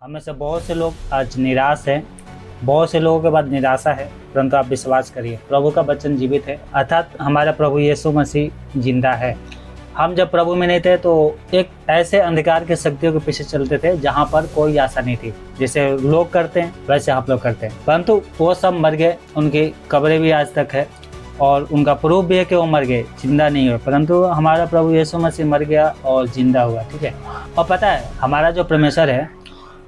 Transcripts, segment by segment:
हमें से बहुत से लोग आज निराश हैं। बहुत से लोगों के बाद निराशा है, परंतु आप विश्वास करिए, प्रभु का वचन जीवित है, अर्थात हमारा प्रभु यीशु मसीह जिंदा है। हम जब प्रभु में नहीं थे तो एक ऐसे अंधकार की शक्तियों के पीछे चलते थे जहाँ पर कोई आशा नहीं थी। जैसे लोग करते हैं वैसे आप लोग करते हैं, परंतु वो सब मर गए, उनकी कब्रें भी आज तक है और उनका प्रूफ भी है कि वो मर गए, जिंदा नहीं हुए। परंतु हमारा प्रभु यीशु मसीह मर गया और जिंदा हुआ, ठीक है। और पता है हमारा जो परमेश्वर है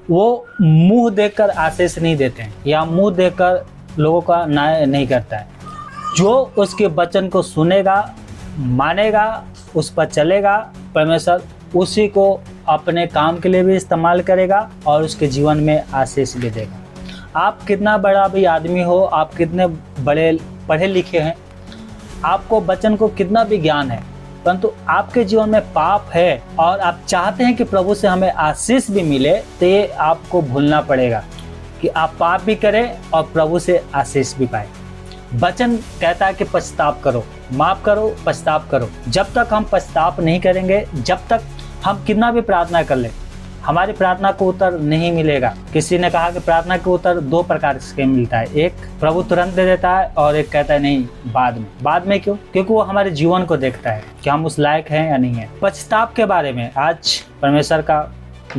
वो मुंह देखकर आशीष नहीं देते हैं या मुंह देखकर लोगों का न्याय नहीं करता है। जो उसके वचन को सुनेगा, मानेगा, उस पर चलेगा, परमेश्वर उसी को अपने काम के लिए भी इस्तेमाल करेगा और उसके जीवन में आशीष भी देगा। आप कितना बड़ा भी आदमी हो, आप कितने बड़े पढ़े लिखे हैं, आपको वचन को कितना भी ज्ञान है, परंतु आपके जीवन में पाप है और आप चाहते हैं कि प्रभु से हमें आशीष भी मिले, तो ये आपको भूलना पड़ेगा कि आप पाप भी करें और प्रभु से आशीष भी पाए। वचन कहता है कि पछताप करो, माफ करो, पछताप करो। जब तक हम पछताप नहीं करेंगे, जब तक हम कितना भी प्रार्थना कर ले, हमारी प्रार्थना को उत्तर नहीं मिलेगा। किसी ने कहा कि प्रार्थना का उत्तर दो प्रकार से मिलता है, एक प्रभु तुरंत दे देता है और एक कहता है नहीं बाद में। बाद में क्यों? क्योंकि वो हमारे जीवन को देखता है कि हम उस लायक हैं या नहीं है। पछताप के बारे में आज परमेश्वर का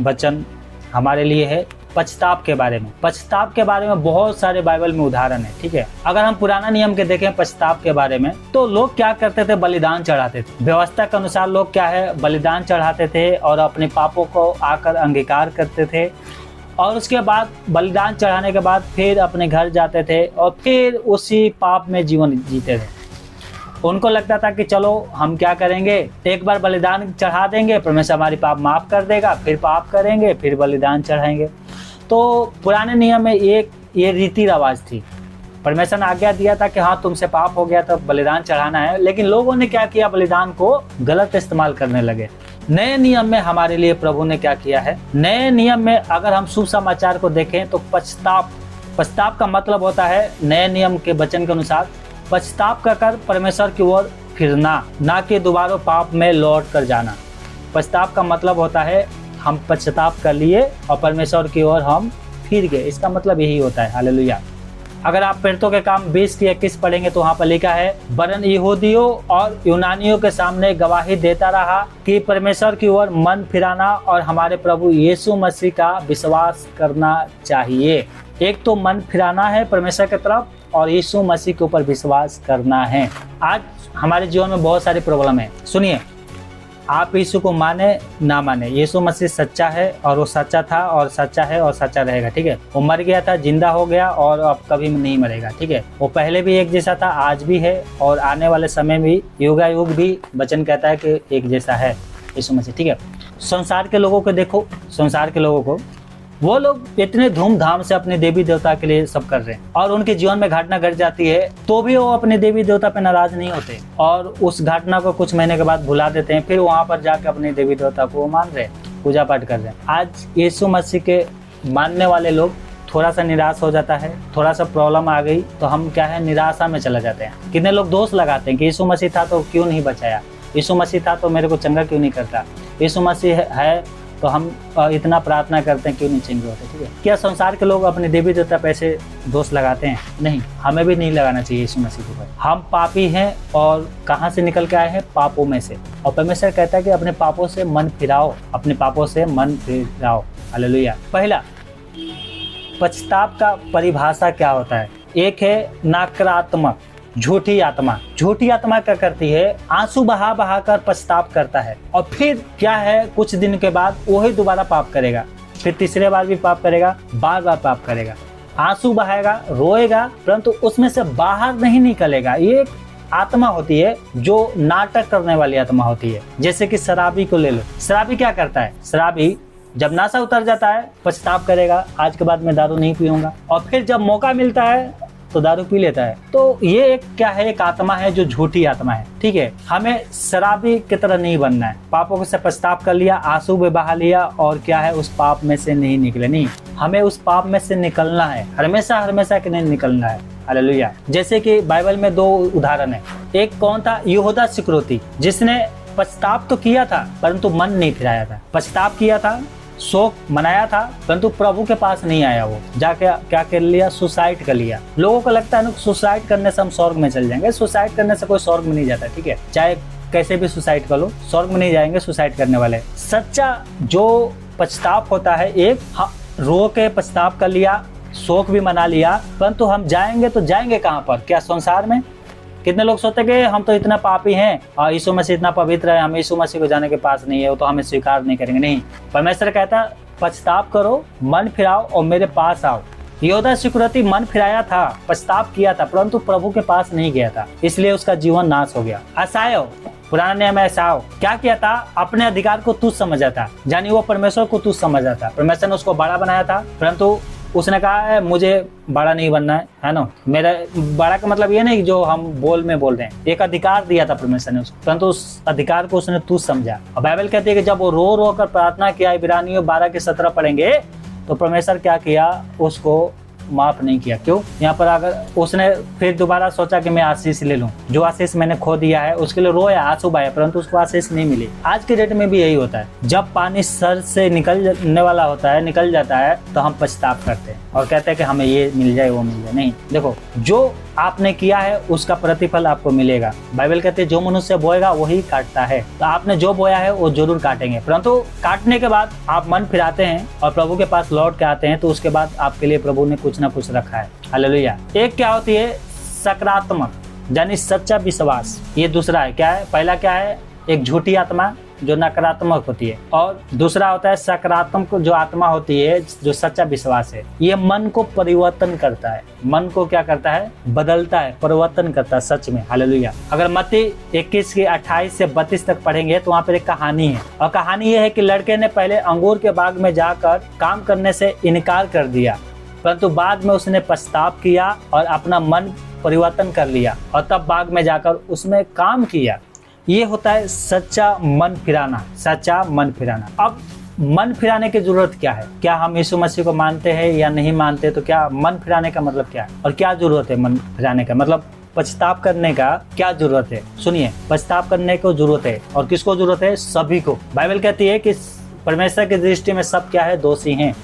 वचन हमारे लिए है। पछताप के बारे में, पछताप के बारे में बहुत सारे बाइबल में उदाहरण है, ठीक है। अगर हम पुराना नियम के देखें पछताप के बारे में, तो लोग क्या करते थे? बलिदान चढ़ाते थे। व्यवस्था के अनुसार लोग क्या है? बलिदान चढ़ाते थे और अपने पापों को आकर अंगीकार करते थे और उसके बाद बलिदान चढ़ाने के बाद फिर अपने घर जाते थे और फिर उसी पाप में जीवन जीते थे। उनको लगता था कि चलो हम क्या करेंगे, एक बार बलिदान चढ़ा देंगे, परमेश्वर हमारी पाप माफ कर देगा, फिर पाप करेंगे, फिर बलिदान चढ़ाएंगे। तो पुराने नियम में एक ये रीति रिवाज थी। परमेश्वर ने आज्ञा दिया था कि हाँ तुमसे पाप हो गया तो बलिदान चढ़ाना है, लेकिन लोगों ने क्या किया? बलिदान को गलत इस्तेमाल करने लगे। नए नियम में हमारे लिए प्रभु ने क्या किया है? नए नियम में अगर हम शुभ समाचार को देखें तो पछताप का मतलब होता है नए नियम के वचन के अनुसार पछताप कर परमेश्वर की ओर फिरना, ना कि दोबारा पाप में लौट कर जाना। पछताप का मतलब होता है हम पश्चाताप कर लिए और परमेश्वर की ओर हम फिर गए, इसका मतलब यही होता है। हालेलुया। अगर आप प्रेरितों के काम 20-21 पढ़ेंगे तो वहाँ पर लिखा है, वरन यहूदियों और यूनानियों के सामने गवाही देता रहा कि परमेश्वर की ओर मन फिराना और हमारे प्रभु यीशु मसीह का विश्वास करना चाहिए। एक तो मन फिराना है परमेश्वर की तरफ और यीशु मसीह के ऊपर विश्वास करना है। आज हमारे जीवन में बहुत सारी प्रॉब्लम है। सुनिए, आप यीशु को माने ना माने, यीशु मसीह सच्चा है और वो सच्चा था और सच्चा है और सच्चा रहेगा, ठीक है। वो मर गया था, जिंदा हो गया और अब कभी नहीं मरेगा, ठीक है। वो पहले भी एक जैसा था, आज भी है और आने वाले समय में युगायुग भी वचन कहता है कि एक जैसा है यीशु मसीह, ठीक है। संसार के लोगों को देखो, संसार के लोगों को, वो लोग इतने धूमधाम से अपने देवी देवता के लिए सब कर रहे हैं और उनके जीवन में घटना घट जाती है तो भी वो अपने देवी देवता पे नाराज नहीं होते और उस घटना को कुछ महीने के बाद भुला देते हैं, फिर वहां पर जाकर अपने देवी देवता को मान रहे हैं, पूजा पाठ कर रहे हैं। आज यीशु मसीह के मानने वाले लोग थोड़ा सा निराश हो जाता है, थोड़ा सा प्रॉब्लम आ गई तो हम क्या है, निराशा में चला जाते हैं। कितने लोग दोष लगाते हैं कि यीशु मसीह था तो क्यों नहीं बचाया, यीशु मसीह था तो मेरे को चंगा क्यों नहीं करता, यीशु मसीह है तो हम इतना प्रार्थना करते हैं क्यों नहीं चंगे होते, ठीक है। क्या संसार के लोग अपने देवी देवता पे ऐसे दोष लगाते हैं? नहीं, हमें भी नहीं लगाना चाहिए यीशु मसीह के ऊपर। हम पापी हैं और कहाँ से निकल के आए हैं? पापों में से। और परमेश्वर कहता है कि अपने पापों से मन फिराओ, अपने पापों से मन फिराओ। हालेलुया। पहला, पछताप का परिभाषा क्या होता है? एक है नकारात्मक, झूठी आत्मा। झूठी आत्मा क्या करती है? आंसू बहा बहा कर पछताप करता है और फिर क्या है, कुछ दिन के बाद वही दोबारा पाप करेगा, फिर तीसरे बार भी पाप करेगा, बार बार पाप करेगा। आंसू बहाएगा, रोएगा, परंतु उसमें से बाहर नहीं निकलेगा। ये एक आत्मा होती है जो नाटक करने वाली आत्मा होती है। जैसे कि शराबी को ले लो। शराबी क्या करता है? शराबी जब नशा उतर जाता है पछताप करेगा, आज के बाद मैं दारू नहीं पीऊंगा, और फिर जब मौका मिलता है तो दारू पी लेता है। तो ये एक क्या है? एक आत्मा है जो झूठी आत्मा है, ठीक है। हमें शराबी की तरह नहीं बनना है। पापों से पछताप कर लिया, आंसू भी बहा लिया और क्या है, उस पाप में से नहीं निकले। नहीं, हमें उस पाप में से निकलना है, हमेशा हमेशा के नहीं निकलना है। हालेलुया। जैसे कि बाइबल में दो उदाहरण है। एक कौन था? यहूदा इस्करियोती, जिसने पछताप तो किया था परंतु मन नहीं फिराया था। पछताप किया था शोक मनाया था, परंतु प्रभु के पास नहीं आया। वो जाके क्या कर लिया, सुसाइड कर लिया। लोगों को लगता है ना सुसाइड करने से हम स्वर्ग में चल जाएंगे। सुसाइड करने से कोई स्वर्ग में नहीं जाता, ठीक है, चाहे कैसे भी सुसाइड कर लो, स्वर्ग में नहीं जाएंगे सुसाइड करने वाले। सच्चा जो पछताप होता है, एक रो के पछताप कर लिया, शोक भी मना लिया, परंतु हम जाएंगे तो जाएंगे कहाँ पर? क्या संसार में? कितने लोग सोचते कि हम तो इतना पापी हैं और यीशु मसीह इतना पवित्र है, हम यीशु मसीह को जाने के पास नहीं है, वो तो हमें स्वीकार नहीं करेंगे। नहीं, परमेश्वर कहता है पछताप करो, मन फिराओ और मेरे पास आओ। योदा सिकुरती मन फिराया था, पछताप किया था, परंतु प्रभु के पास नहीं गया था, इसलिए उसका जीवन नाश हो गया। असायो, पुराने नियम में एसाव क्या किया था? अपने अधिकार को तुच्छ समझा था, यानी वो परमेश्वर को तुच्छ समझा था। परमेश्वर ने उसको बड़ा बनाया था, परंतु उसने कहा है मुझे बड़ा नहीं बनना है ना। मेरा बड़ा का मतलब ये नहीं जो हम बोल रहे हैं, एक अधिकार दिया था परमेश्वर ने उसको, परंतु उस अधिकार को उसने तुच्छ समझा। और बाइबल कहती है कि जब वो रो रो कर प्रार्थना किया, इब्रानियों 12:17 पढ़ेंगे, तो परमेश्वर क्या किया? उसको माफ नहीं किया। क्यों? यहाँ पर अगर उसने फिर दोबारा सोचा कि मैं आशीष ले लूं, जो आशीष मैंने खो दिया है, उसके लिए रोया, आंसू बहाया, परंतु उसको आशीष नहीं मिली। आज के डेट में भी यही होता है, जब पानी सर से निकलने वाला होता है, निकल जाता है, तो हम पछताप करते हैं और कहते हैं कि हमें ये मिल जाए, वो मिल जाए। नहीं, देखो, जो आपने किया है उसका प्रतिफल आपको मिलेगा। बाइबल कहते हैं जो मनुष्य बोएगा वही काटता है। तो आपने जो बोया है वो जरूर काटेंगे, परंतु काटने के बाद आप मन फिराते हैं और प्रभु के पास लौट के आते हैं, तो उसके बाद आपके लिए प्रभु ने कुछ ना कुछ रखा है। हालेलुया। एक क्या होती है? सकारात्मक, यानी सच्चा विश्वास। ये दूसरा है। क्या है? पहला क्या है? एक झूठी आत्मा जो नकारात्मक होती है, और दूसरा होता है सकारात्मक जो आत्मा होती है, जो सच्चा विश्वास है। ये मन को परिवर्तन करता है, मन को क्या करता है? बदलता है, परिवर्तन करता है सच में। हालेलुया। अगर मत्ती 21 के 28 से 32 तक पढ़ेंगे तो वहाँ पर एक कहानी है, और कहानी ये है कि लड़के ने पहले अंगूर के बाग में जाकर काम करने से इनकार कर दिया, परंतु बाद में उसने पछताप किया और अपना मन परिवर्तन कर लिया और तब बाग में जाकर उसमें काम किया। ये होता है सच्चा मन फिराना, सच्चा मन फिराना। अब मन फिराने की जरूरत क्या है? क्या हम यीशु मसीह को मानते हैं या नहीं मानते? तो क्या मन फिराने का मतलब क्या है और क्या जरूरत है मन फिराने का? मतलब पछताप करने का क्या जरूरत है? सुनिए, पछताप करने को जरूरत है, और किसको जरूरत है? सभी को। बाइबल कहती है कि परमेश्वर की दृष्टि में सब क्या है? दोषी हैं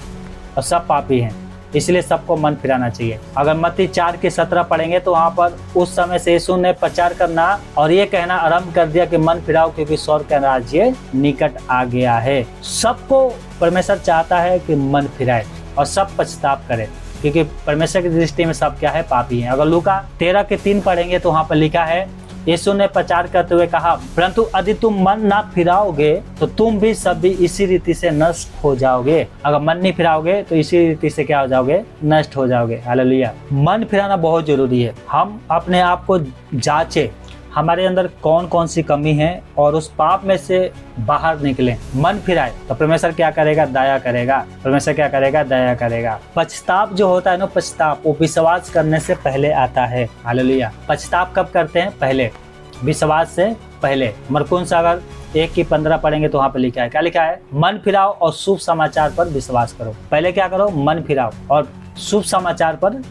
और सब पापी हैं, इसलिए सबको मन फिराना चाहिए। अगर मत्ती 4:17 पढ़ेंगे तो वहाँ पर उस समय से यीशु ने प्रचार करना और ये कहना आरंभ कर दिया कि मन फिराओ क्योंकि स्वर्ग का राज्य निकट आ गया है। सबको परमेश्वर चाहता है कि मन फिराए और सब पछताप करे, क्योंकि परमेश्वर की दृष्टि में सब क्या है? पापी हैं। अगर लूका 13:3 पढ़ेंगे तो वहाँ पर लिखा है, यीशु ने प्रचार करते हुए कहा, परंतु यदि तुम मन ना फिराओगे तो तुम भी सब भी इसी रीति से नष्ट हो जाओगे। अगर मन नहीं फिराओगे तो इसी रीति से क्या हो जाओगे? नष्ट हो जाओगे। हालेलुया। मन फिराना बहुत जरूरी है। हम अपने आप को जांचें, हमारे अंदर कौन कौन सी कमी है और उस पाप में से बाहर निकलें। मन फिराए तो परमेश्वर क्या करेगा? दया करेगा। परमेश्वर क्या करेगा? दया करेगा। पछताप जो होता है ना, पछताप वो विश्वास करने से पहले आता है। हालेलुया। पछताप कब करते हैं? पहले, विश्वास से पहले। मरकुस अगर 1:15 पढ़ेंगे तो वहाँ पर लिखा है, क्या लिखा है? मन फिराओ और शुभ समाचार पर विश्वास करो। पहले क्या करो? मन फिराओ और शुभ समाचार पर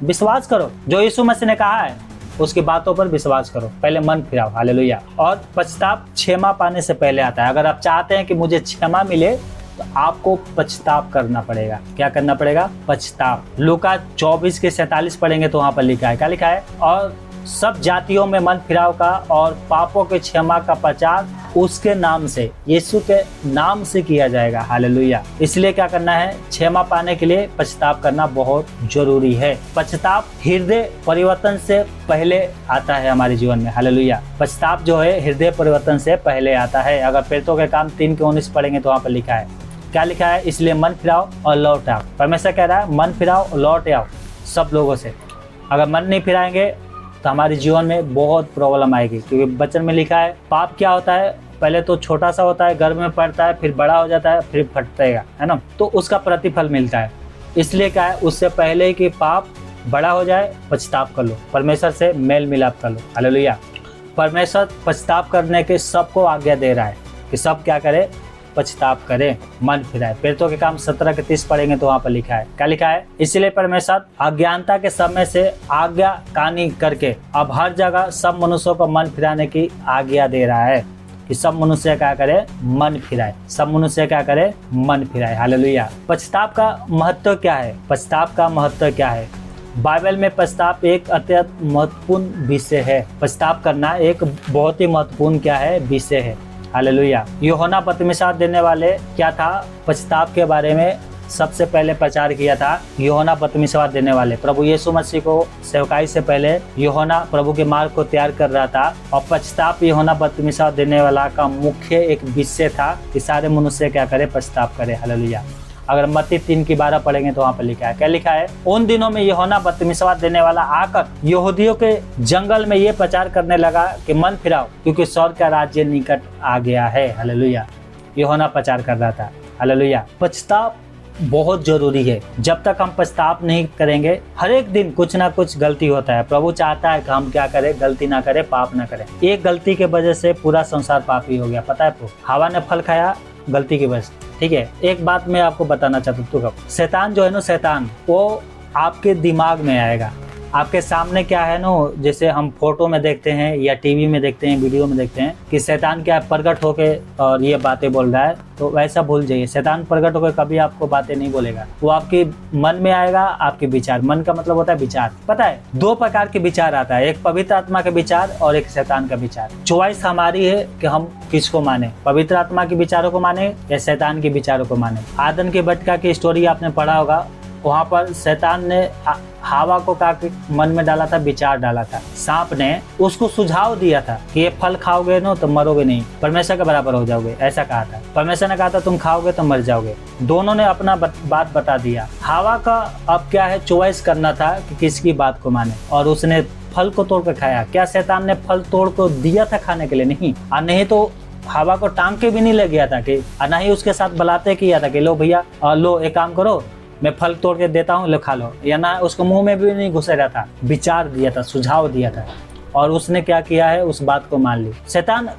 विश्वास करो। जो यीशु मसीह ने कहा है उसकी बातों पर विश्वास करो, पहले मन फिराओ। हालेलुया। और पछताप क्षमा पाने से पहले आता है। अगर आप चाहते हैं कि मुझे क्षमा मिले तो आपको पछताप करना पड़ेगा। क्या करना पड़ेगा? पछताप। लूका 24:47 पढ़ेंगे तो वहाँ पर लिखा है, क्या लिखा है? और सब जातियों में मन फिराव का और पापों के क्षमा का प्रचार उसके नाम से, यीशु के नाम से किया जाएगा। हालेलुया। इसलिए क्या करना है? क्षमा पाने के लिए पछताप करना बहुत जरूरी है। पछताप हृदय परिवर्तन से पहले आता है हमारे जीवन में। हालेलुया। पछताप जो है हृदय परिवर्तन से पहले आता है। अगर प्रेरितों के काम 3:19 पढ़ेंगे तो वहाँ पर लिखा है, क्या लिखा है? इसलिए मन फिराओ और लौट आओ। परमेश्वर कह रहा है मन फिराओ और लौट आओ सब लोगों से। अगर मन नहीं फिराएंगे तो हमारे जीवन में बहुत प्रॉब्लम आएगी, क्योंकि वचन में लिखा है पाप क्या होता है? पहले तो छोटा सा होता है, गर्भ में पड़ता है, फिर बड़ा हो जाता है, फिर फटतेगा, है ना? तो उसका प्रतिफल मिलता है। इसलिए क्या है? उससे पहले कि पाप बड़ा हो जाए पछताप कर लो, परमेश्वर से मेल मिलाप कर लो। हालेलुया। परमेश्वर पछताप करने के सबको आज्ञा दे रहा है कि सब क्या करे? पछताप करे, मन फिराए। प्रेरितों के काम 17:30 पढ़ेंगे तो वहाँ पर लिखा है, क्या लिखा है? इसलिए परमेश्वर अज्ञानता के समय से आज्ञा कानी करके अब हर जगह सब मनुष्यों को मन फिराने की आज्ञा दे रहा है। कि सब मनुष्य क्या करे, मन फिराए। सब मनुष्य क्या करे, मन फिराए। हालेलुया। पश्चाताप का महत्व क्या है? पश्चाताप का महत्व क्या है? बाइबल में पश्चाताप एक अत्यंत महत्वपूर्ण विषय है। पश्चाताप करना एक बहुत ही महत्वपूर्ण क्या है, विषय है। हालेलुया। यूहन्ना बपतिस्मा देने वाले क्या था, पश्चाताप के बारे में सबसे पहले प्रचार किया था। यूहन्ना बपतिस्मा देने वाले प्रभु यीशु मसीह को सेवकाई से पहले यूहन्ना प्रभु के मार्ग को तैयार कर रहा था, और पश्चाताप यूहन्ना बपतिस्मा देने वाला का मुख्य एक विषय था कि सारे मनुष्य क्या करे, पश्चाताप करे। हालेलुया। अगर मत्ती 3:12 पढ़ेंगे तो वहाँ पर लिखा है, क्या लिखा है? उन दिनों में यूहन्ना बपतिस्मा देने वाला आकर यहूदियों के जंगल में ये प्रचार करने लगा कि मन फिराओ, क्योंकि स्वर्ग का राज्य निकट आ गया है। हालेलुया। यूहन्ना प्रचार कर रहा था। हालेलुया। पश्चाताप बहुत जरूरी है। जब तक हम पश्चाताप नहीं करेंगे, हर एक दिन कुछ ना कुछ गलती होता है। प्रभु चाहता है कि हम क्या करें, गलती ना करें, पाप ना करें। एक गलती के वजह से पूरा संसार पापी हो गया। पता है आपको, हवा ने फल खाया गलती की वजह से। ठीक है, एक बात मैं आपको बताना चाहता हूँ, शैतान जो है ना, शैतान वो आपके दिमाग में आएगा। आपके सामने क्या है ना, जैसे हम फोटो में देखते हैं या टीवी में देखते हैं, वीडियो में देखते हैं कि शैतान क्या प्रकट होके और ये बातें बोल रहा है, तो वैसा भूल जाइए। शैतान प्रकट होकर कभी आपको बातें नहीं बोलेगा। वो आपके मन में आएगा, आपके विचार। मन का मतलब होता है विचार। पता है, दो प्रकार के विचार आता है, एक पवित्र आत्मा के विचार और एक शैतान का विचार। चॉइस हमारी है कि हम किसको माने, पवित्र आत्मा के विचारों को माने या शैतान के विचारों को माने। आदम के बटका की स्टोरी आपने पढ़ा होगा। वहाँ पर शैतान ने हवा को मन में डाला था, विचार डाला था। सांप ने उसको सुझाव दिया था कि ये फल खाओगे ना तो मरोगे नहीं, परमेश्वर के बराबर हो जाओगे, ऐसा कहा था। परमेश्वर ने कहा था तुम खाओगे तो मर जाओगे। दोनों ने अपना बात बता दिया। हवा का अब क्या है, चॉइस करना था कि किसकी बात को माने, और उसने फल को तोड़ कर खाया। क्या शैतान ने फल तोड़ को दिया था खाने के लिए? नहीं। और नहीं तो हवा को टांग के भी नहीं ले गया था कि, ना ही उसके साथ बलाते किया था कि लो भैया, लो एक काम करो, मैं फल तोड़ के देता हूँ, लो खा लो। या ना उसको मुंह में भी नहीं घुसे रहा था, विचार दिया था, सुझाव दिया था, और उसने क्या किया है, उस बात को मान ली। शैतान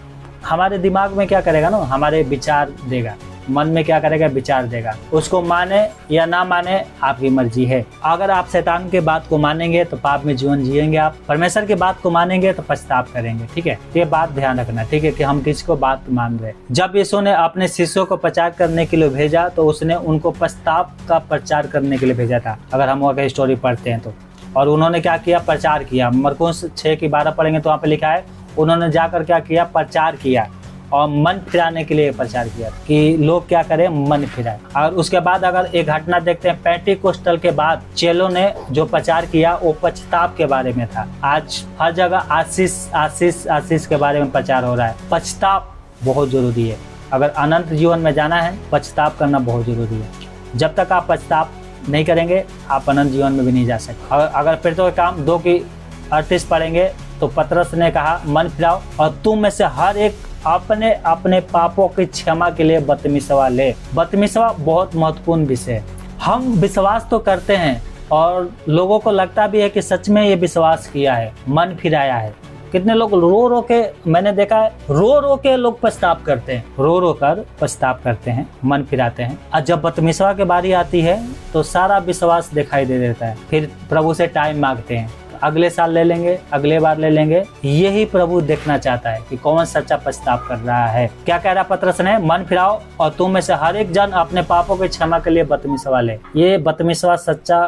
हमारे दिमाग में क्या करेगा ना, हमारे विचार देगा। मन में क्या करेगा, विचार देगा। उसको माने या ना माने आपकी मर्जी है। अगर आप शैतान के बात को मानेंगे तो पाप में जीवन जिएंगे। आप परमेश्वर की बात को मानेंगे तो पश्चाताप करेंगे। ठीक है, ये बात ध्यान रखना। ठीक है, कि हम किसको बात मान रहे। जब यीशु ने अपने शिष्यों को प्रचार करने के लिए भेजा तो उसने उनको पश्चाताप का प्रचार करने के लिए भेजा था, अगर हम वहाँ की स्टोरी पढ़ते हैं तो। और उन्होंने क्या किया, प्रचार किया। मरकुस 6:12 पढ़ेंगे तो वहाँ पे लिखा है, उन्होंने जाकर क्या किया, प्रचार किया और मन फिराने के लिए प्रचार किया कि लोग क्या करें, मन फिराए। और उसके बाद अगर एक घटना देखते हैं, पेंटिकोस्टल के बाद चेलों ने जो प्रचार किया वो पश्चाताप के बारे में था। आज हर जगह आशीष आशीष आशीष के बारे में प्रचार हो रहा है। पश्चाताप बहुत जरूरी है। अगर अनंत जीवन में जाना है, पश्चाताप करना बहुत जरूरी है। जब तक आप पश्चाताप नहीं करेंगे, आप अनंत जीवन में भी नहीं जा सकते। अगर फिर तो काम 2:38 पढ़ेंगे तो पतरस ने कहा, मन फिराओ और तुम में से हर एक अपने अपने पापों की क्षमा के लिए बपतिस्मा ले। बपतिस्मा बहुत महत्वपूर्ण विषय है। हम विश्वास तो करते हैं और लोगों को लगता भी है कि सच में ये विश्वास किया है, मन फिराया है। कितने लोग रो रो के, मैंने देखा है, रो रो के लोग पश्चाताप करते हैं, रो रो कर पश्चाताप करते हैं, मन फिराते हैं। और जब बपतिस्मा की बारी आती है तो सारा विश्वास दिखाई दे देता है। फिर प्रभु से टाइम मांगते हैं, अगले साल ले लेंगे, अगले बार ले लेंगे। यही प्रभु देखना चाहता है कि कौन सच्चा पश्चाताप कर रहा है। क्या कह रहा पतरस ने, मन फिराओ और तुम में से हर एक जन अपने पापों की क्षमा के लिए बपतिस्मा ले। ये बपतिस्मा सच्चा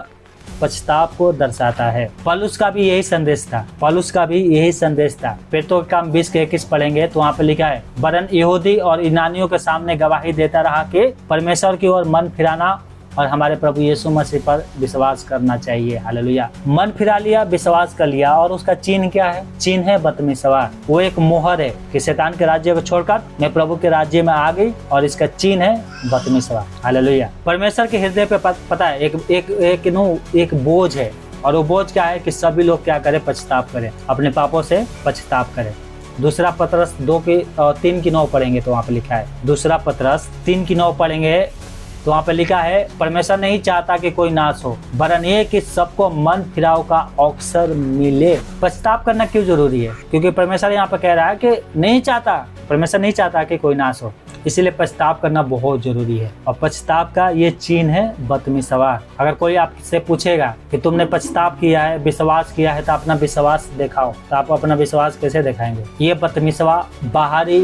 पश्चाताप को दर्शाता है। पौलुस का भी यही संदेश था, पौलुस का भी यही संदेश था। फिर तो काम 20:21 पढ़ेंगे तो वहाँ पे लिखा है, वरन यहूदी और यूनानियों के सामने गवाही देता रहा कि परमेश्वर की ओर मन फिराना और हमारे प्रभु यीशु मसीह पर विश्वास करना चाहिए। हालेलुया। मन फिरा लिया, विश्वास कर लिया, और उसका चिन्ह क्या है? चिन्ह है बपतिस्मा। वो एक मोहर है कि शैतान के राज्य को छोड़कर मैं प्रभु के राज्य में आ गई, और इसका चिन्ह है बपतिस्मा। हालेलुया। परमेश्वर के हृदय पे पता है एक बोझ है, और वो बोझ क्या है कि सभी लोग क्या करें, पश्चाताप करें, अपने पापों से पश्चाताप करें। दूसरा पतरस 3:9 पढ़ेंगे तो वहाँ पे लिखा है, दूसरा पतरस 3:9 पढ़ेंगे तो वहाँ पे लिखा है, परमेश्वर नहीं चाहता कि कोई नाश हो, वरन ये कि सबको मन फिराव का अवसर मिले। पश्चाताप करना क्यों जरूरी है? क्योंकि परमेश्वर यहाँ पे कह रहा है कि नहीं चाहता, परमेश्वर नहीं चाहता कि कोई नाश हो, इसलिए पछताव करना बहुत जरूरी है। और पछताव का ये चिन्ह है बदमिसवा। अगर कोई आपसे पूछेगा कि तुमने पछताव किया है, विश्वास किया है, तो अपना विश्वास दिखाओ, तो आप अपना विश्वास कैसे दिखाएंगे? ये बदमिसवा बाहरी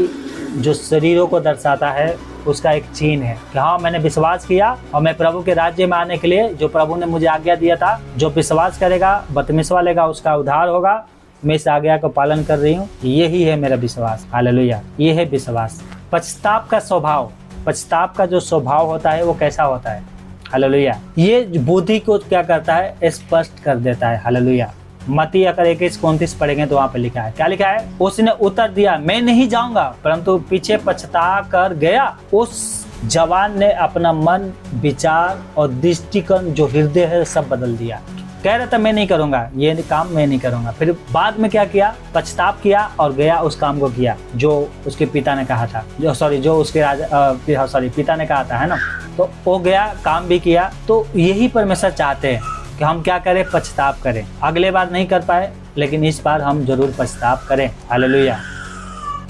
जो शरीरों को दर्शाता है उसका एक चिन्ह है कि हाँ, मैंने विश्वास किया और मैं प्रभु के राज्य में आने के लिए जो प्रभु ने मुझे आज्ञा दिया था, जो विश्वास करेगा, बदमिसवा लेगा, उसका उद्धार होगा। मैं इस आज्ञा का पालन कर रही हूँ, यही है मेरा विश्वास। हालेलुया, ये है विश्वास। पछताव का स्वभाव, पछताव का जो स्वभाव होता है वो कैसा होता है? हालेलुया, ये बुद्धि को क्या करता है? स्पष्ट कर देता है। हालेलुया। मत्ती अगर 21:29 पढ़ेंगे तो वहाँ पे लिखा है, क्या लिखा है? उसने उत्तर दिया, मैं नहीं जाऊंगा, परंतु पीछे पछता कर गया। उस जवान ने अपना मन, विचार और दृष्टिकोण जो हृदय है सब बदल दिया। कह रहा था मैं नहीं करूंगा, ये काम मैं नहीं करूंगा। फिर बाद में क्या किया? पछताव किया और गया, उस काम को किया जो उसके पिता ने कहा था, जो उसके पिता ने कहा था, है ना। तो वो गया, काम भी किया। तो यही परमेश्वर चाहते हैं कि हम क्या करें? पछताव करें। अगले बार नहीं कर पाए, लेकिन इस बार हम जरूर पछताव करें। हालेलुया।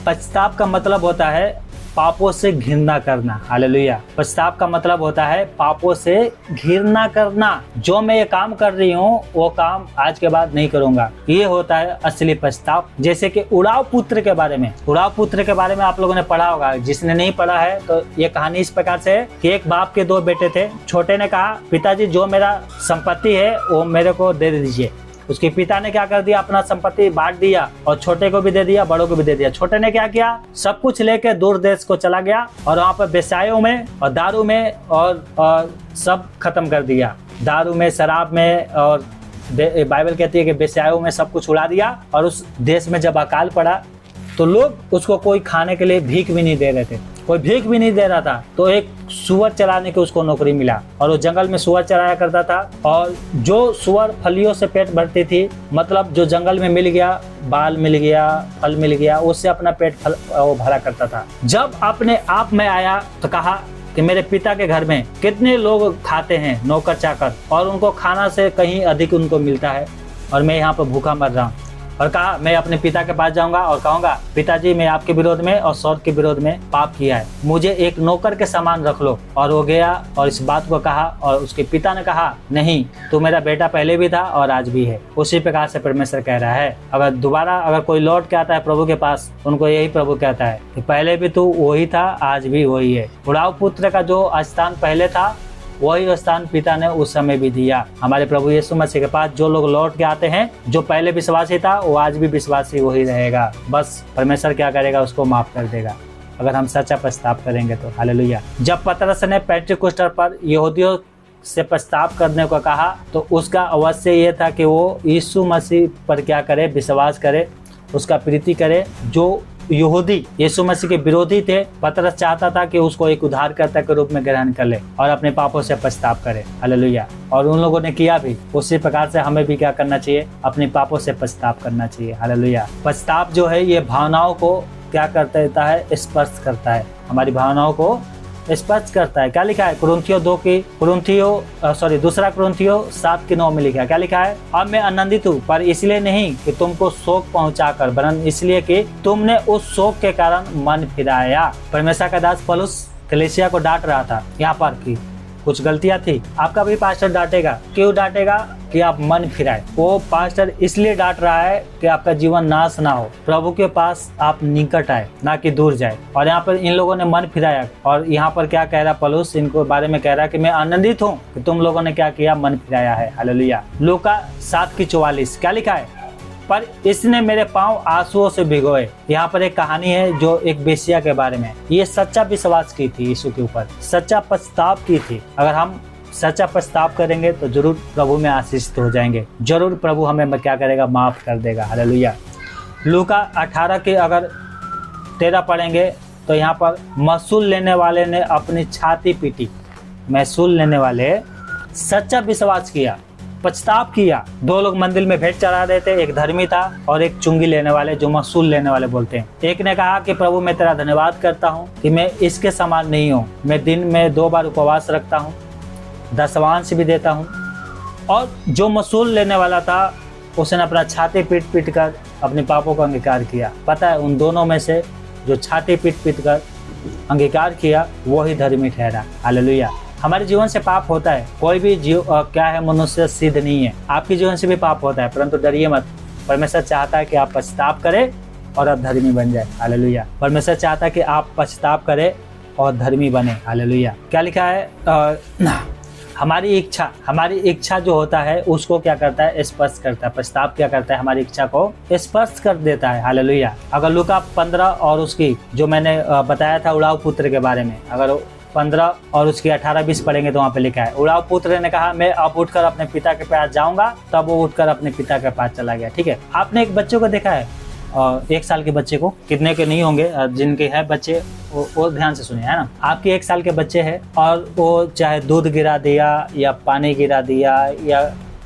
पछताव का मतलब होता है पापों से घृणा करना। हालेलुया। पछताव का मतलब होता है पापों से घृणा करना। जो मैं ये काम कर रही हूँ वो काम आज के बाद नहीं करूंगा, ये होता है असली पछताव। जैसे कि उड़ाव पुत्र के बारे में, उड़ाव पुत्र के बारे में आप लोगों ने पढ़ा होगा। जिसने नहीं पढ़ा है तो ये कहानी इस प्रकार से है कि एक बाप के 2 बेटे थे। छोटे ने कहा, पिताजी जो मेरा संपत्ति है वो मेरे को दे दीजिए। उसके पिता ने क्या कर दिया? अपना संपत्ति बांट दिया और छोटे को भी दे दिया, बड़ों को भी दे दिया। छोटे ने क्या किया? सब कुछ लेके दूर देश को चला गया और वहाँ पर बेश्याओं में और दारू में और सब खत्म कर दिया। दारू में, शराब में, और बाइबल कहती है कि बेश्याओं में सब कुछ उड़ा दिया। और उस देश में जब अकाल पड़ा तो लोग उसको कोई खाने के लिए भीख भी नहीं दे रहे थे, कोई भीख भी नहीं दे रहा था। तो एक सुअर चलाने की उसको नौकरी मिला और वो जंगल में सुअर चलाया करता था। और जो सुअर फलियों से पेट भरती थी, मतलब जो जंगल में मिल गया, बाल मिल गया, फल मिल गया, उससे अपना पेट वो भरा करता था। जब अपने आप में आया तो कहा कि मेरे पिता के घर में कितने लोग खाते हैं नौकर चाकर, और उनको खाना से कहीं अधिक उनको मिलता है, और मैं यहाँ पर भूखा मर रहा हूँ। और कहा, मैं अपने पिता के पास जाऊंगा और कहूंगा, पिताजी मैं आपके विरोध में और स्वर्ग के विरोध में पाप किया है, मुझे एक नौकर के समान रख लो। और वो गया और इस बात को कहा, और उसके पिता ने कहा, नहीं, तू मेरा बेटा पहले भी था और आज भी है। उसी प्रकार से परमेश्वर कह रहा है, अगर कोई लौट के आता है प्रभु के पास, उनको यही प्रभु कहता है कि पहले भी तू वही था, आज भी वही है। उड़ाव पुत्र का जो स्थान पहले था, वही स्थान पिता ने उस समय भी दिया। हमारे प्रभु यीशु मसीह के पास जो लोग लौट के आते हैं, जो पहले विश्वासी था वो आज भी विश्वासी वही रहेगा। बस परमेश्वर क्या करेगा? उसको माफ कर देगा, अगर हम सच्चा पछताव करेंगे तो। हालेलुया। जब पतरस ने पेंटेकोस्टर पर यहूदियों से पछताव करने को कहा तो उसका अवश्य ये था कि वो यीशु मसीह पर क्या करे? विश्वास करे, उसका प्रीति करे। जो यहूदी यीशु मसीह के विरोधी थे, पतरस चाहता था कि उसको एक उद्धारकर्ता के रूप में ग्रहण कर ले और अपने पापों से पछताव करे। हालेलुया। और उन लोगों ने किया भी। उसी प्रकार से हमें भी क्या करना चाहिए? अपने पापों से पछताव करना चाहिए। हालेलुया। पछताव जो है ये भावनाओं को क्या करता रहता है? स्पर्श करता है, हमारी भावनाओं को स्पष्ट करता है। क्या लिखा है? दूसरा कुरिन्थियों 7:9 में लिखा है, क्या लिखा है? अब मैं आनंदित हूँ, पर इसलिए नहीं कि तुमको शोक पहुंचाकर, वरन इसलिए कि तुमने उस शोक के कारण मन फिराया। परमेश्वर का दास पौलुस कलीसिया को डांट रहा था यहाँ पर कि कुछ गलतियां थी। आपका भी पास्टर डांटेगा। क्यों डांटेगा? कि आप मन फिराए। वो पास्टर इसलिए डांट रहा है कि आपका जीवन नाश ना हो, प्रभु के पास आप निकट आए, ना कि दूर जाए। और यहाँ पर इन लोगों ने मन फिराया। और यहाँ पर क्या कह रहा पौलुस? इनको बारे में कह रहा है कि मैं आनंदित हूँ कि तुम लोगों ने क्या किया? मन फिराया है। हालेलुया। लूका 7:44 क्या लिखा है? पर इसने मेरे पांव आंसुओं से भिगोए। यहाँ पर एक कहानी है जो एक वेश्या के बारे में। ये सच्चा विश्वास की थी यीशु के ऊपर, सच्चा पछताव की थी। अगर हम सच्चा पछताव करेंगे तो जरूर प्रभु में आशीषित हो जाएंगे, जरूर प्रभु हमें क्या करेगा? माफ कर देगा। हालेलुया। लूका 18 के अगर 13 पढ़ेंगे तो यहाँ पर महसूल लेने वाले ने अपनी छाती पीटी। महसूल लेने वाले सच्चा विश्वास किया, पछताव किया। 2 लोग मंदिर में भेंट चढ़ा रहे थे, एक धर्मी था और एक चुंगी लेने वाले, जो महसूल लेने वाले बोलते हैं। एक ने कहा कि प्रभु मैं तेरा धन्यवाद करता हूँ कि मैं इसके समान नहीं हूँ, मैं दिन में 2 बार उपवास रखता हूँ, दशवांश भी देता हूँ। और जो महसूल लेने वाला था उसने अपना छाती पीट पीट कर अपने पापों का अंगीकार किया। पता है उन दोनों में से जो छाती पीट पीट कर अंगीकार किया वही धर्मी ठहरा। हालेलुया। हमारे जीवन से पाप होता है, कोई भी क्या है, मनुष्य सिद्ध नहीं है। आपके जीवन से भी पाप होता है, परंतु डरिए मत। परमेश्वर चाहता है कि आप पश्चाताप करें और आप धर्मी बन जाए। हालेलुया। परमेश्वर चाहता है कि आप पश्चाताप करें और धर्मी बने। हालेलुया। क्या लिखा है, हमारी इच्छा जो होता है उसको क्या करता है, स्पष्ट करता है। पश्चाताप क्या करता है, हमारी इच्छा को स्पष्ट कर देता है। हालेलुया। अगर लूका 15 और उसकी जो मैंने बताया था उड़ाऊ पुत्र के बारे में, अगर 15 और उसकी 18-20 पढ़ेंगे तो वहाँ पे लिखा है, उड़ाऊ पुत्र ने कहा मैं अब उठकर अपने पिता के पास जाऊंगा। तब वो उठकर अपने पिता के पास चला गया। ठीक है। आपने एक बच्चे को देखा है, 1 साल के बच्चे को, कितने के नहीं होंगे जिनके हैं बच्चे वो ध्यान से सुनिए, है ना। आपके 1 साल के बच्चे हैं और वो चाहे दूध गिरा दिया या पानी गिरा दिया या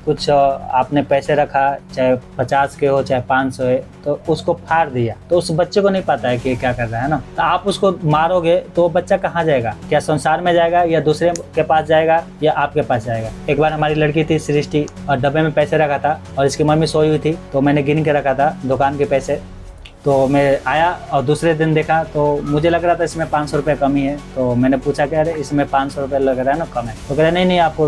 कुछ आपने पैसे रखा, चाहे 50 के हो चाहे 500 है, तो उसको फाड़ दिया, तो उस बच्चे को नहीं पता है कि क्या कर रहा है ना। तो आप उसको मारोगे तो वो बच्चा कहाँ जाएगा, क्या संसार में जाएगा या दूसरे के पास जाएगा या आपके पास जाएगा। एक बार हमारी लड़की थी सृष्टि और डब्बे में पैसे रखा था और इसकी मम्मी सोई हुई थी, तो मैंने गिन के रखा था दुकान के पैसे। तो मैं आया और दूसरे दिन देखा तो मुझे लग रहा था इसमें 500 रुपये कमी है। तो मैंने पूछा क्या अरे इसमें 500 रुपये लग रहा है ना कम है। तो कह रहे नहीं आपको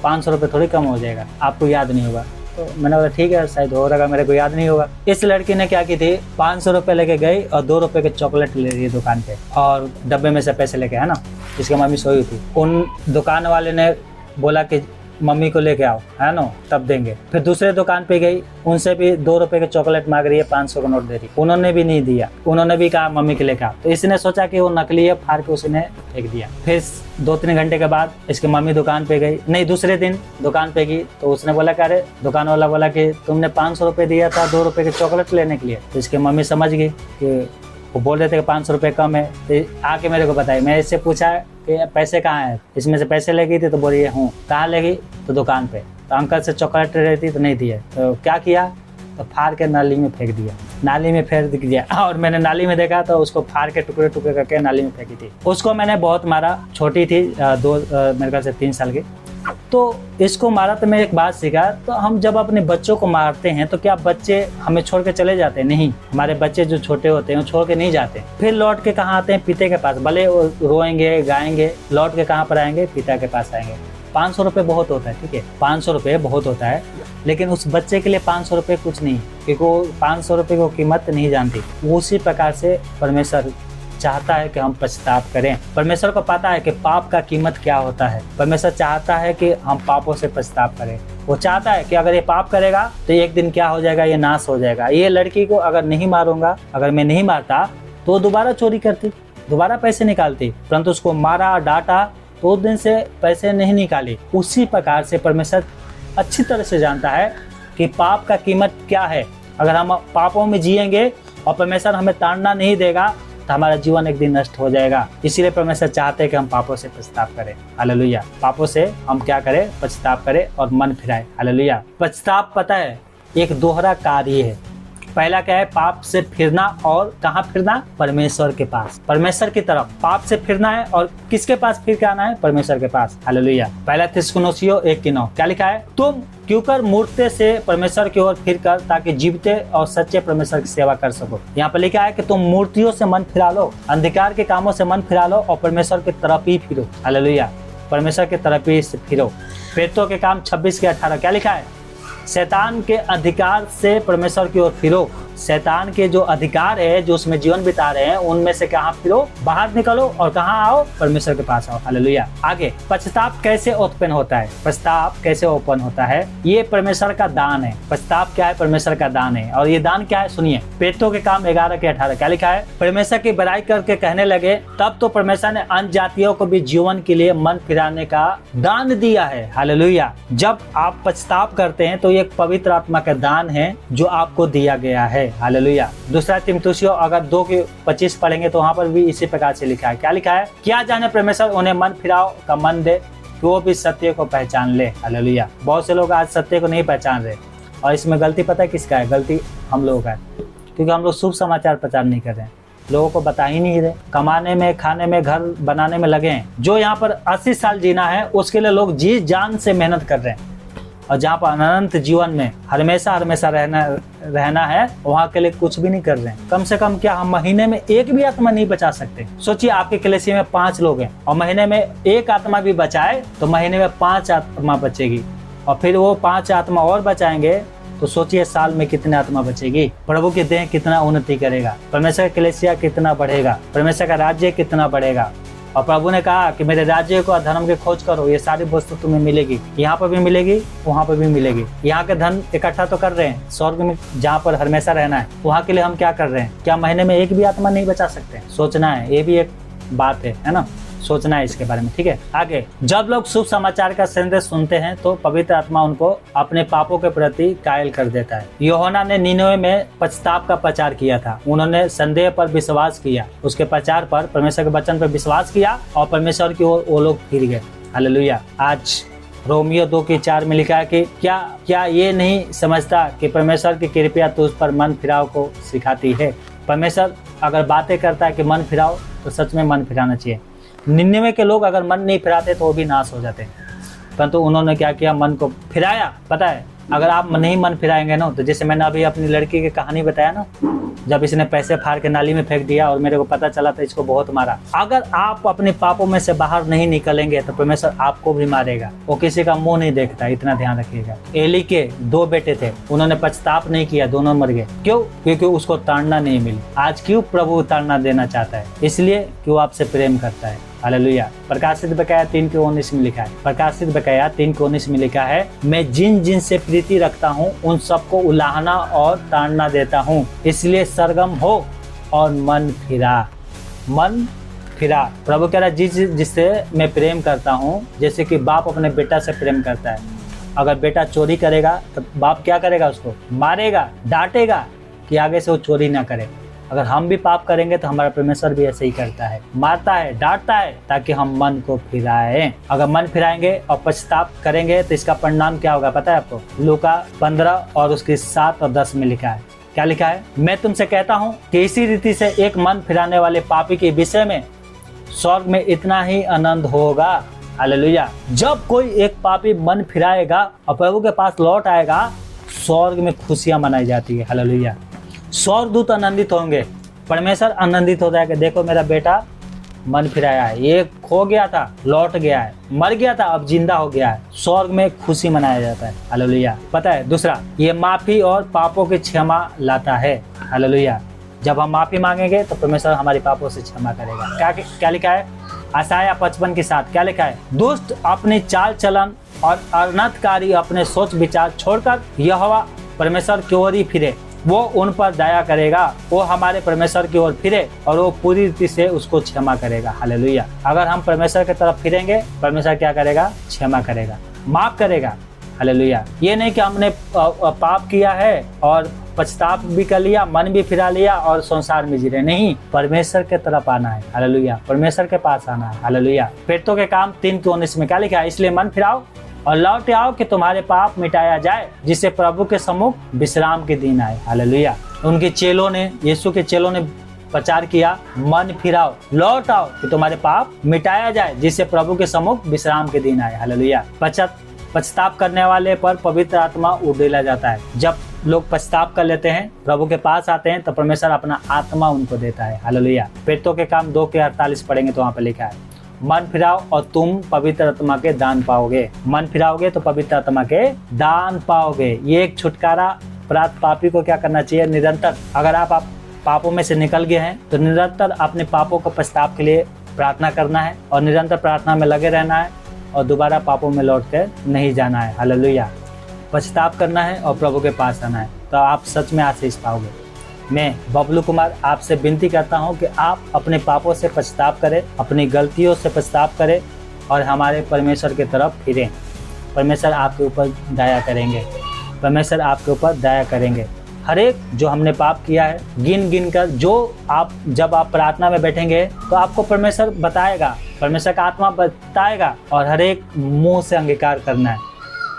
500 रुपये थोड़ी कम हो जाएगा, आपको याद नहीं होगा। तो मैंने बोला ठीक है शायद हो रहा, मेरे को याद नहीं होगा। इस लड़की ने क्या की थी, 500 रुपये लेके गई और 2 रुपये के चॉकलेट ले रही है दुकान पे और डब्बे में से पैसे लेके, है ना। इसकी मम्मी सोई थी। उन दुकान वाले ने बोला कि मम्मी को लेके आओ, है ना, तब देंगे। फिर दूसरे दुकान पे गई, उनसे भी 2 रुपए के चॉकलेट मांग रही है, 500 का नोट दे रही, उन्होंने भी नहीं दिया। उन्होंने भी कहा मम्मी के लेके आओ। तो इसने सोचा कि वो नकली है, फाड़ के उसने फेंक दिया। फिर 2-3 घंटे के बाद इसकी मम्मी दुकान पे गई, नहीं दूसरे दिन दुकान पे गई, तो उसने बोला कि अरे दुकान वाला बोला कि तुमने 500 रुपये दिया था 2 रुपए के चॉकलेट लेने के लिए। तो इसकी मम्मी समझ गई कि वो बोल रहे थे कि 500 रुपये कम है, तो आके मेरे को बताई। मैं इससे पूछा कि पैसे कहाँ हैं, इसमें से पैसे ले गई थी, तो बोल रही है हूँ। कहाँ ले गई, तो दुकान पे। तो अंकल से चॉकलेट रहती तो नहीं दिया, तो क्या किया, तो फाड़ के नाली में फेंक दिया। नाली में फेंक दिया और मैंने नाली में देखा तो उसको फाड़ के टुकड़े टुकड़े करके नाली में फेंकी थी। उसको मैंने बहुत मारा, छोटी थी मेरे ख्याल से 3 साल की। तो इसको मारा तो मैं एक बात सीखा, तो हम जब अपने बच्चों को मारते हैं तो क्या बच्चे हमें छोड़ के चले जाते हैं? नहीं, हमारे बच्चे जो छोटे होते हैं वो छोड़ के नहीं जाते। फिर लौट के कहाँ आते हैं, पिता के पास। भले रोएंगे गाएंगे, लौट के कहाँ पर आएंगे, पिता के पास आएंगे। 500 रुपये बहुत होता है, ठीक है, 500 रुपये बहुत होता है, लेकिन उस बच्चे के लिए 500 रुपये कुछ नहीं, क्योंकि वो 500 रुपये की कीमत नहीं जानती। उसी प्रकार से परमेश्वर चाहता है कि हम पश्चाताप करें। परमेश्वर को पता है कि पाप का कीमत क्या होता है। परमेश्वर चाहता है कि हम पापों से पश्चाताप करें। वो चाहता है कि अगर ये पाप करेगा तो एक दिन क्या हो जाएगा, ये नाश हो जाएगा। ये लड़की को अगर नहीं मारूंगा, अगर मैं नहीं मारता तो दोबारा चोरी करती, दोबारा पैसे निकालती, परंतु उसको मारा डांटा तो उस दिन से पैसे नहीं निकाले। उसी प्रकार से परमेश्वर अच्छी तरह से जानता है कि पाप का कीमत क्या है। अगर हम पापों में जिएंगे और परमेश्वर हमें ताड़ना नहीं देगा तो हमारा जीवन एक दिन नष्ट हो जाएगा। इसीलिए परमेश्वर चाहते हैं कि हम पापों से पश्चाताप करें। हालेलुया। पापों से हम क्या करें, पश्चाताप करें और मन फिराएं। हालेलुया। पश्चाताप पता है एक दोहरा कार्य है। पहला क्या है, पाप से फिरना, और कहाँ फिरना, परमेश्वर के पास, परमेश्वर की तरफ पाप से फिरना है। और किसके पास फिर के आना है, परमेश्वर के पास। हालेलुया। पहला थिस्सलुनीसियों 1:9 क्या लिखा है, तुम क्योंकर मूर्ते से परमेश्वर की ओर फिर कर ताकि जीवते और सच्चे परमेश्वर की सेवा कर सको। यहाँ पर लिखा है कि तुम मूर्तियों से मन फिरा लो, अंधकार के कामों से मन फिरा लो और परमेश्वर की तरफ ही फिरो। हालेलुया। परमेश्वर की तरफ ही फिरो। प्रेरितों के काम 26:18 क्या लिखा है, शैतान के अधिकार से परमेश्वर की ओर फिरो। शैतान के जो अधिकार है, जो उसमें जीवन बिता रहे हैं, उनमें से कहाँ फिरो, बाहर निकलो और कहाँ आओ, परमेश्वर के पास आओ। हालेलुया। आगे, पश्चाताप कैसे उत्पन्न होता है, पश्चाताप कैसे उत्पन्न होता है, ये परमेश्वर का दान है। पश्चाताप क्या है, परमेश्वर का दान है। और ये दान क्या है, सुनिए, प्रेरितों के काम 11:18 क्या लिखा है, परमेश्वर की बड़ाई करके कहने लगे, तब तो परमेश्वर ने अन्य जातियों को भी जीवन के लिए मन फिराने का दान दिया है। हालेलुया। जब आप पश्चाताप करते हैं तो ये एक पवित्र आत्मा का दान है जो आपको दिया गया है। हालेलुया। दूसरा तीमुथियुस अगर 2:25 पढ़ेंगे तो वहाँ पर भी इसी प्रकार से लिखा है। क्या लिखा है, क्या जाने परमेश्वर उन्हें मन फिराव का मन दे कि वो भी सत्य को पहचान ले। हालेलुया। बहुत से लोग आज सत्य को नहीं पहचान रहे और इसमें गलती पता है किसका है, गलती हम लोगों का है, क्योंकि हम लोग शुभ समाचार प्रचार नहीं कर रहे हैं, लोगों को बता ही नहीं रहे। कमाने में, खाने में, घर बनाने में लगे हैं। जो यहाँ पर 80 साल जीना है उसके लिए लोग जी जान से मेहनत कर रहे हैं। और जहाँ पर अनंत जीवन में हमेशा हमेशा रहना है, वहाँ के लिए कुछ भी नहीं कर रहे हैं। कम से कम क्या हम महीने में एक भी आत्मा नहीं बचा सकते? सोचिए आपके कलीसिया में 5 लोग हैं और महीने में एक आत्मा भी बचाए तो महीने में 5 आत्मा बचेगी, और फिर वो 5 आत्मा और बचाएंगे तो सोचिए साल में कितने आत्मा बचेगी। प्रभु की देह कितना उन्नति करेगा, परमेश्वर का कलीसिया कितना बढ़ेगा, परमेश्वर का राज्य कितना बढ़ेगा। और प्रभु ने कहा कि मेरे राज्य को धर्म की खोज करो, ये सारी वस्तु तुम्हें मिलेगी, यहाँ पर भी मिलेगी, वहाँ पर भी मिलेगी। यहाँ के धन इकट्ठा तो कर रहे हैं, स्वर्ग में जहाँ पर हमेशा रहना है वहाँ के लिए हम क्या कर रहे हैं? क्या महीने में एक भी आत्मा नहीं बचा सकते? सोचना है, ये भी एक बात है ना, सोचना है इसके बारे में। ठीक है, आगे जब लोग शुभ समाचार का संदेश सुनते हैं तो पवित्र आत्मा उनको अपने पापों के प्रति कायल कर देता है। यूहन्ना ने निनवे में पश्चाताप का प्रचार किया था। उन्होंने संदेह पर विश्वास किया, उसके प्रचार पर, परमेश्वर के वचन पर विश्वास किया और परमेश्वर की ओर वो लोग फिर गए। हालेलुया। आज रोमियो 2:4 में लिखा है कि क्या ये नहीं समझता कि परमेश्वर की कृपया तुझ पर मन फिराव को सिखाती है। परमेश्वर अगर बातें करता है कि मन फिराओ तो सच में मन फिराना चाहिए। 99 के लोग अगर मन नहीं फिराते तो वो भी नाश हो जाते, परंतु उन्होंने क्या किया? मन को फिराया। पता है, अगर आप नहीं मन फिराएंगे ना, तो जैसे मैंने अभी अपनी लड़की की कहानी बताया ना, जब इसने पैसे फाड़ के नाली में फेंक दिया और मेरे को पता चला तो इसको बहुत मारा। अगर आप अपने पापों में से बाहर नहीं निकलेंगे तो परमेश्वर आपको भी मारेगा। वो किसी का मुंह नहीं देखता, इतना ध्यान रखिएगा। एली के 2 बेटे थे, उन्होंने पश्चाताप नहीं किया, दोनों मर गए। क्यों? क्योंकि उसको ताड़ना नहीं मिली। आज क्यों प्रभु ताड़ना देना चाहता है? इसलिए कि वो आपसे प्रेम करता है। हालेलुया। प्रकाशित बकाया 3:19 में लिखा है, प्रकाशित बकाया 3:19 में लिखा है, मैं जिन से प्रीति रखता हूँ उन सबको उलाहना और ताड़ना देता हूँ, इसलिए सरगम हो और मन फिरा। मन फिरा। प्रभु कह रहा है जिससे मैं प्रेम करता हूँ, जैसे कि बाप अपने बेटा से प्रेम करता है। अगर बेटा चोरी करेगा तो बाप क्या करेगा? उसको मारेगा, डांटेगा कि आगे से वो चोरी ना करे। अगर हम भी पाप करेंगे तो हमारा परमेश्वर भी ऐसे ही करता है, मारता है, डांटता है, ताकि हम मन को फिराएं। अगर मन फिराएंगे और पश्चाताप करेंगे तो इसका परिणाम क्या होगा पता है आपको? लूका 15 और उसकी 7 और 10 में लिखा है। क्या लिखा है? मैं तुमसे कहता हूँ कि इसी रीति से एक मन फिराने वाले पापी के विषय में स्वर्ग में इतना ही आनंद होगा। हालेलुया। जब कोई एक पापी मन फिराएगा और प्रभु के पास लौट आएगा, स्वर्ग में खुशियां मनाई जाती है। हालेलुया। स्वर्गदूत आनंदित होंगे, परमेश्वर आनंदित हो जाएगा। देखो मेरा बेटा मन फिराया है, ये खो गया था, लौट गया है, मर गया था, अब जिंदा हो गया है। स्वर्ग में खुशी मनाया जाता है। हालेलुया। पता है दूसरा, ये माफी और पापों की क्षमा लाता है। हालेलुया। जब हम माफी मांगेंगे तो परमेश्वर हमारे पापों से क्षमा करेगा। क्या लिखा है? आशाया 55 के साथ क्या लिखा है? दुष्ट अपनी चाल चलन और अनर्थकारी अपने सोच विचार छोड़कर यहोवा परमेश्वर की ओर ही फिरे, वो उन पर दया करेगा। वो हमारे परमेश्वर की ओर फिरे और वो पूरी रीति से उसको क्षमा करेगा। हालेलुया। अगर हम परमेश्वर की तरफ फिरेंगे, परमेश्वर क्या करेगा? क्षमा करेगा, माफ करेगा। हालेलुया। ये नहीं कि हमने पाप किया है और पश्चाताप भी कर लिया, मन भी फिरा लिया और संसार में जी रहे। नहीं, परमेश्वर के तरफ आना है। हालेलुया। परमेश्वर के पास आना है। हालेलुया। प्रेरितों के काम 3:19 में क्या लिखा है? इसलिए मन फिराओ और लौट आओ कि तुम्हारे पाप मिटाया जाए, जिससे प्रभु के सम्मुख विश्राम के दिन आए। हालेलुया। उनके चेलों ने, यीशु के चेलों ने प्रचार किया, मन फिराओ, लौट आओ कि तुम्हारे पाप मिटाया जाए, जिससे प्रभु के सम्मुख विश्राम के दिन आए। हालेलुया। पश्चाताप करने वाले पर पवित्र आत्मा उड़ेला जाता है। जब लोग पश्चाताप कर लेते हैं, प्रभु के पास आते हैं, तो परमेश्वर अपना आत्मा उनको देता है। हालेलुया। प्रेरितों के काम 2:48 पढ़ेंगे तो वहाँ पर लिखा है, मन फिराओ और तुम पवित्र आत्मा के दान पाओगे। मन फिराओगे तो पवित्र आत्मा के दान पाओगे। ये एक छुटकारा अपराध पापी को क्या करना चाहिए? निरंतर, अगर आप पापों में से निकल गए हैं तो निरंतर अपने पापों को पश्चाताप के लिए प्रार्थना करना है और निरंतर प्रार्थना में लगे रहना है और दोबारा पापों में लौट कर नहीं जाना है। हालेलुया। पश्चाताप करना है और प्रभु के पास आना है, तो आप सच में आशीष पाओगे। मैं बबलू कुमार आपसे विनती करता हूं कि आप अपने पापों से पश्चाताप करें, अपनी गलतियों से पश्चाताप करें और हमारे परमेश्वर की तरफ फिरें। परमेश्वर आपके ऊपर दया करेंगे, परमेश्वर आपके ऊपर दया करेंगे। हर एक जो हमने पाप किया है गिन कर, जो आप जब आप प्रार्थना में बैठेंगे तो आपको परमेश्वर बताएगा, परमेश्वर का आत्मा बताएगा और हर एक मुंह से अंगीकार करना है।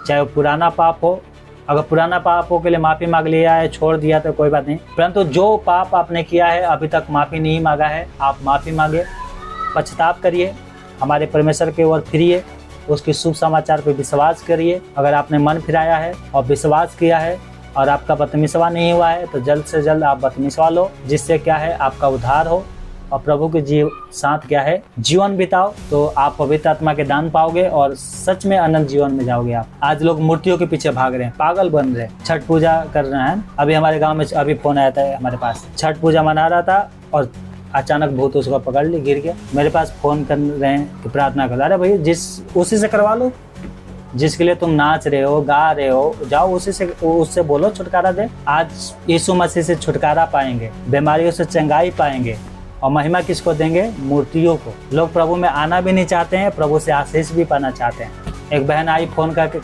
चाहे वो पुराना पाप हो, अगर पुराना पापों के लिए माफ़ी मांग लिया है, छोड़ दिया तो कोई बात नहीं, परंतु जो पाप आपने किया है अभी तक माफ़ी नहीं मांगा है, आप माफ़ी मांगे, पश्चाताप करिए, हमारे परमेश्वर की ओर फिरिए उसके शुभ समाचार पे विश्वास करिए। अगर आपने मन फिराया है और विश्वास किया है और आपका बपतिस्मा नहीं हुआ है तो जल्द से जल्द आप बपतिस्मा लो, जिससे क्या है आपका उद्धार हो और प्रभु के साथ क्या है जीवन बिताओ, तो आप पवित्र आत्मा के दान पाओगे और सच में अनंत जीवन में जाओगे आप। आज लोग मूर्तियों के पीछे भाग रहे हैं, पागल बन रहे हैं, छठ पूजा कर रहे हैं। अभी हमारे गांव में अभी फोन आया था हमारे पास, छठ पूजा मना रहा था और अचानक भूत उसको पकड़ ली, गिर गया। मेरे पास फोन कर रहे हैं कि प्रार्थना करो। अरे भाई उसी से करवा लो, जिसके लिए तुम नाच रहे हो, गा रहे हो, जाओ उससे बोलो छुटकारा दे। आज यीशु मसीह से छुटकारा पाएंगे, बीमारियों से चंगाई पाएंगे और महिमा किसको देंगे? मूर्तियों को। लोग प्रभु में आना भी नहीं चाहते हैं, प्रभु से आशीष भी पाना चाहते हैं। एक बहन आई फोन करके,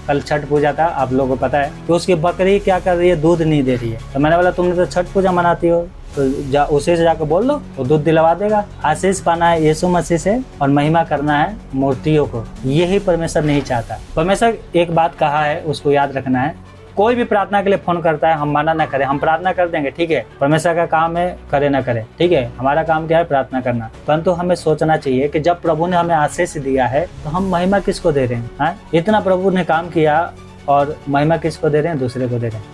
कल छठ पूजा था, आप लोगों को पता है कि उसकी बकरी क्या कर रही है, दूध नहीं दे रही है। तो मैंने बोला तुमने तो छठ पूजा मनाती हो तो उसी से जाकर बोल लो, वो दूध दिलवा देगा। आशीष पाना है यीशु मसीह से और महिमा करना है मूर्तियों को, यही परमेश्वर नहीं चाहता। परमेश्वर एक बात कहा है, उसको याद रखना है। कोई भी प्रार्थना के लिए फोन करता है, हम मना ना करें, हम प्रार्थना कर देंगे, ठीक है। परमेश्वर का काम है करे ना करे, ठीक है। हमारा काम क्या है? प्रार्थना करना। परंतु हमें सोचना चाहिए कि जब प्रभु ने हमें आशीष दिया है तो हम महिमा किसको दे रहे हैं? इतना प्रभु ने काम किया और महिमा किसको दे रहे हैं? दूसरे को दे रहे हैं।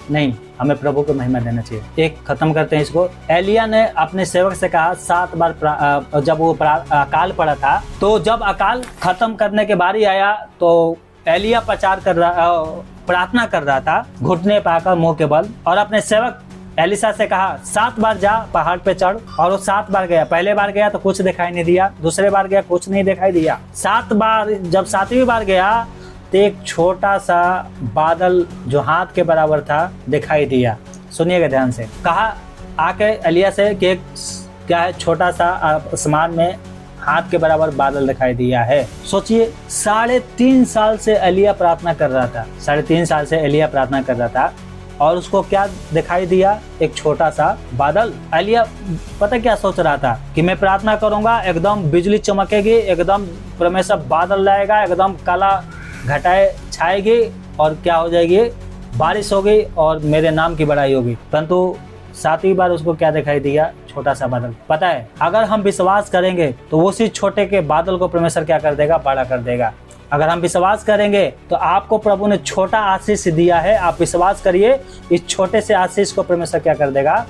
नहीं, हमें प्रभु को महिमा देना चाहिए। एक खत्म करते हैं इसको। एलिया ने अपने सेवक से कहा 7 बार, जब वो अकाल पड़ा था, तो जब अकाल खत्म करने के बारी आया तो एलिया प्रार्थना कर रहा था घुटने पे आकर मुंह के बल, और अपने सेवक एलिशा से कहा 7 बार जा पहाड़ पे चढ़। और वो 7 बार गया। पहले बार गया तो कुछ दिखाई नहीं दिया, दूसरे बार गया कुछ नहीं दिखाई दिया, 7 बार, जब 7वीं बार गया तो एक छोटा सा बादल जो हाथ के बराबर था दिखाई दिया। सुनिएगा ध्यान से। कहा आके एलिया से कि क्या है, छोटा सा आसमान में हाथ के बराबर बादल दिखाई दिया है। सोचिए 3.5 साल से एलिया प्रार्थना कर रहा था, 3.5 साल से एलिया प्रार्थना कर रहा था और उसको क्या दिखाई दिया? एक छोटा सा बादल। एलिया पता क्या सोच रहा था कि मैं प्रार्थना करूंगा, एकदम बिजली चमकेगी, एकदम परमेश्वर बादल लाएगा, एकदम काला घटाए छाएगी और क्या हो जाएगी? बारिश होगी और मेरे नाम की बड़ाई होगी। परंतु 7वीं बार उसको क्या दिखाई दिया? छोटा सा बादल। पता है, अगर हम विश्वास करेंगे तो उसी छोटे के बादल को परमेश्वर क्या कर देगा? बड़ा कर देगा। अगर हम विश्वास करेंगे तो आपको प्रभु ने छोटा आशीष दिया है, आप विश्वास करिए, इस छोटे से आशीष को परमेश्वर क्या कर देगा?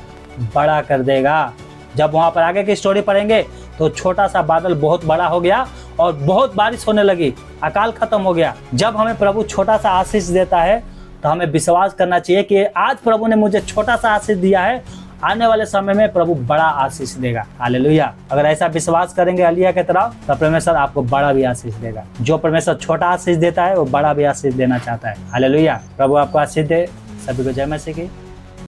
बड़ा कर देगा। जब वहां पर आगे की स्टोरी पढ़ेंगे तो छोटा सा बादल बहुत बड़ा हो गया और बहुत बारिश होने लगी, अकाल खत्म हो गया। जब हमें प्रभु छोटा सा आशीष देता है तो हमें विश्वास करना चाहिए कि आज प्रभु ने मुझे छोटा सा आशीष दिया है, आने वाले समय में प्रभु बड़ा आशीष देगा। हालेलुया। अगर ऐसा विश्वास करेंगे एलिया के तरह तो परमेश्वर आपको बड़ा भी आशीष देगा। जो परमेश्वर छोटा आशीष देता है वो बड़ा भी आशीष देना चाहता है। हालेलुया। प्रभु आपको आशीष दे। सभी को जय मसीह की।